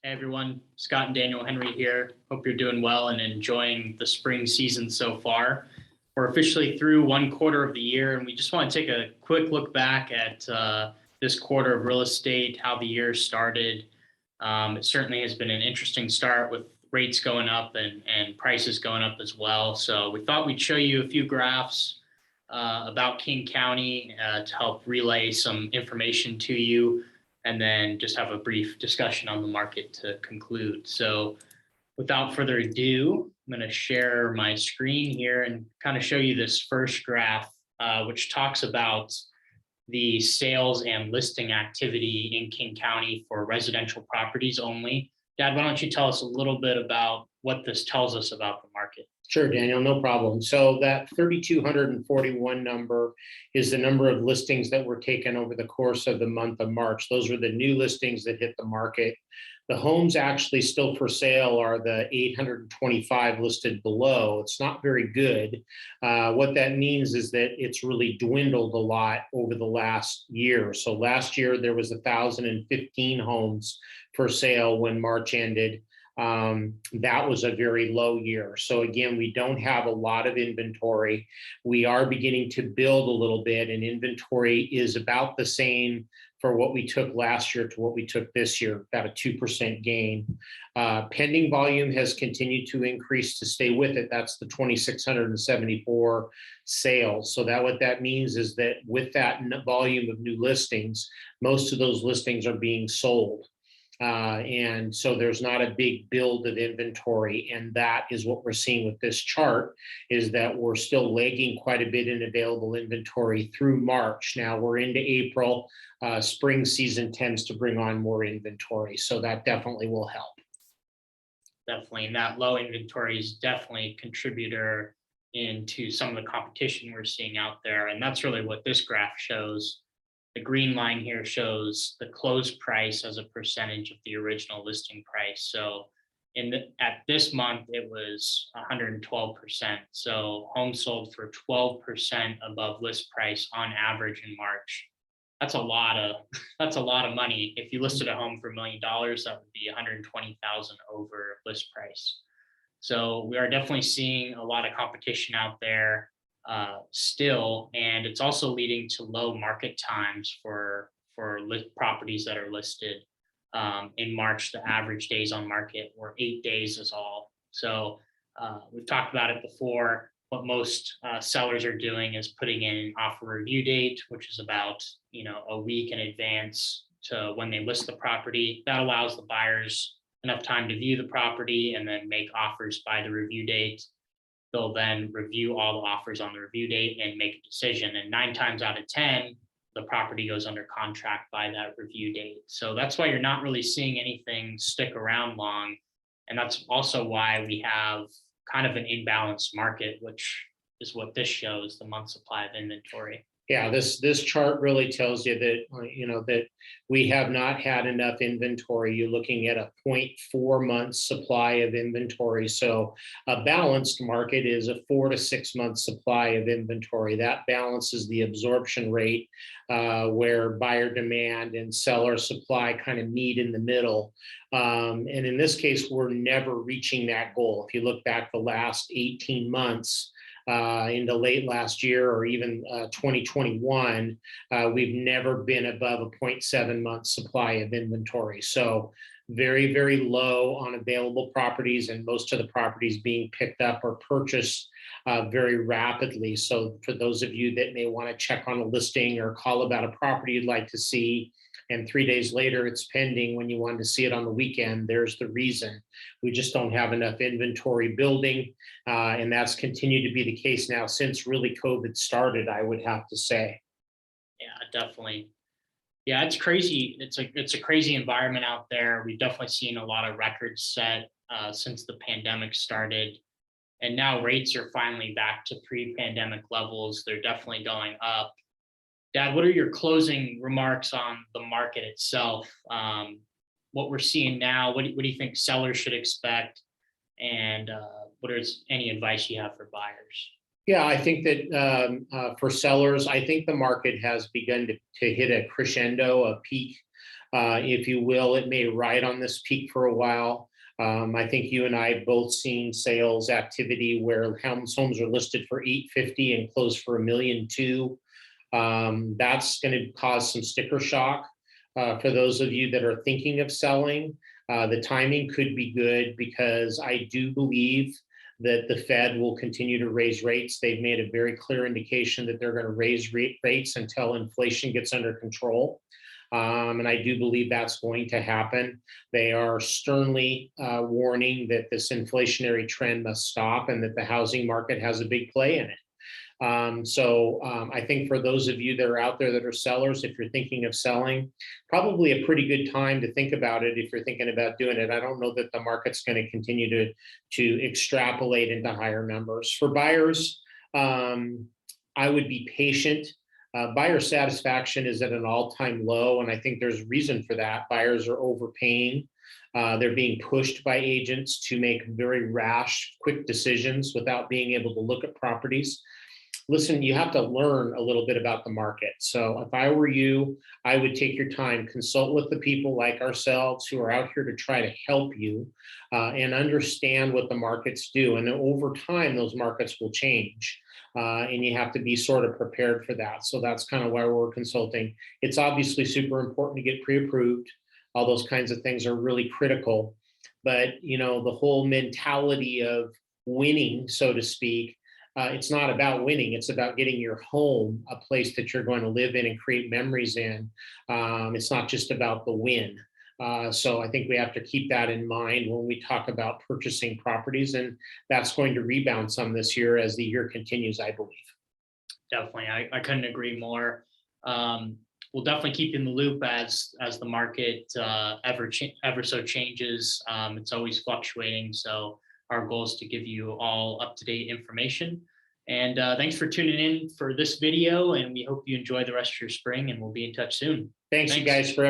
Hey everyone, Scott and Daniel Henry here. Hope you're doing well and enjoying the spring season so far. We're officially through one quarter of the year, and we just want to take a quick look back at this quarter of real estate, how the year started. It certainly has been an interesting start with rates going up and prices going up as well. So we thought we'd show you a few graphs about King County to help relay some information to you, and then just have a brief discussion on the market to conclude. So without further ado, I'm going to share my screen here and kind of show you this first graph, which talks about the sales and listing activity in King County for residential properties only. Dad, why don't you tell us a little bit about what this tells us about the market? Sure, Daniel, no problem. So that 3,241 number is the number of listings that were taken over the course of the month of March. Those are the new listings that hit the market. The homes actually still for sale are the 825 listed below. It's not very good. What that means is that it's really dwindled a lot over the last year. So last year there was 1,015 homes for sale when March ended. That was a very low year. So again, we don't have a lot of inventory. We are beginning to build a little bit, and inventory is about the same for what we took last year to what we took this year, about a 2% gain. Pending volume has continued to increase to stay with it. That's the 2,674 sales. So that what that means is that with that volume of new listings, most of those listings are being sold. And so there's not a big build of inventory. And that is what we're seeing with this chart, is that we're still lagging quite a bit in available inventory through March. Now we're into April. Spring season tends to bring on more inventory. So that definitely will help. Definitely. And that low inventory is definitely a contributor into some of the competition we're seeing out there. And that's really what this graph shows. The green line here shows the close price as a percentage of the original listing price. So at this month, it was 112%. So homes sold for 12% above list price on average in March. That's a lot of money. If you listed a home for $1 million, that would be 120,000 over list price. So we are definitely seeing a lot of competition out there still, and it's also leading to low market times for properties that are listed. In March, the average days on market were 8 days is all. So we've talked about it before. What most sellers are doing is putting in an offer review date, which is about a week in advance to when they list the property. That allows the buyers enough time to view the property and then make offers by the review date. They'll then review all the offers on the review date and make a decision. And 9 times out of 10, the property goes under contract by that review date. So that's why you're not really seeing anything stick around long. And that's also why we have kind of an imbalanced market, which is what this shows, the month supply of inventory. Yeah, this chart really tells you that that we have not had enough inventory. You're looking at a 0.4 months supply of inventory. So a balanced market is a 4 to 6 month supply of inventory. That balances the absorption rate, where buyer demand and seller supply kind of meet in the middle. And in this case, we're never reaching that goal. If you look back the last 18 months, into late last year or even 2021, we've never been above a 0.7 month supply of inventory. So very, very low on available properties, and most of the properties being picked up or purchased very rapidly. So for those of you that may want to check on a listing or call about a property you'd like to see, and 3 days later it's pending when you wanted to see it on the weekend, there's the reason. We just don't have enough inventory building, and that's continued to be the case now since really COVID started, I would have to say. Yeah, definitely. Yeah, it's crazy. It's a crazy environment out there. We've definitely seen a lot of records set since the pandemic started. And now rates are finally back to pre-pandemic levels. They're definitely going up. Dad, what are your closing remarks on the market itself? What we're seeing now, what do you think sellers should expect? And what is any advice you have for buyers? Yeah, I think that for sellers, I think the market has begun to hit a crescendo, a peak if you will. It may ride on this peak for a while. I think you and I both seen sales activity where homes are listed for 850 and closed for $1,200,000. That's going to cause some sticker shock for those of you that are thinking of selling. The timing could be good because I do believe that the Fed will continue to raise rates. They've made a very clear indication that they're going to raise rates until inflation gets under control. And I do believe that's going to happen. They are sternly warning that this inflationary trend must stop and that the housing market has a big play in it. I think for those of you that are out there that are sellers, if you're thinking of selling, probably a pretty good time to think about it if you're thinking about doing it. I don't know that the market's going to continue to extrapolate into higher numbers. For buyers, I would be patient. Buyer satisfaction is at an all-time low, and I think there's reason for that. Buyers are overpaying. They're being pushed by agents to make very rash, quick decisions without being able to look at properties. Listen, you have to learn a little bit about the market. So if I were you, I would take your time, consult with the people like ourselves who are out here to try to help you and understand what the markets do. And then over time, those markets will change. And you have to be sort of prepared for that. So that's kind of why we're consulting. It's obviously super important to get pre-approved. All those kinds of things are really critical. But, you know, the whole mentality of winning, so to speak, it's not about winning. It's about getting your home a place that you're going to live in and create memories in. It's not just about the win. So I think we have to keep that in mind when we talk about purchasing properties, and that's going to rebound some this year as the year continues, I believe. Definitely, I couldn't agree more. We'll definitely keep you in the loop as the market ever so changes. It's always fluctuating, so our goal is to give you all up-to-date information. And thanks for tuning in for this video, and we hope you enjoy the rest of your spring, and we'll be in touch soon. Thanks. You guys for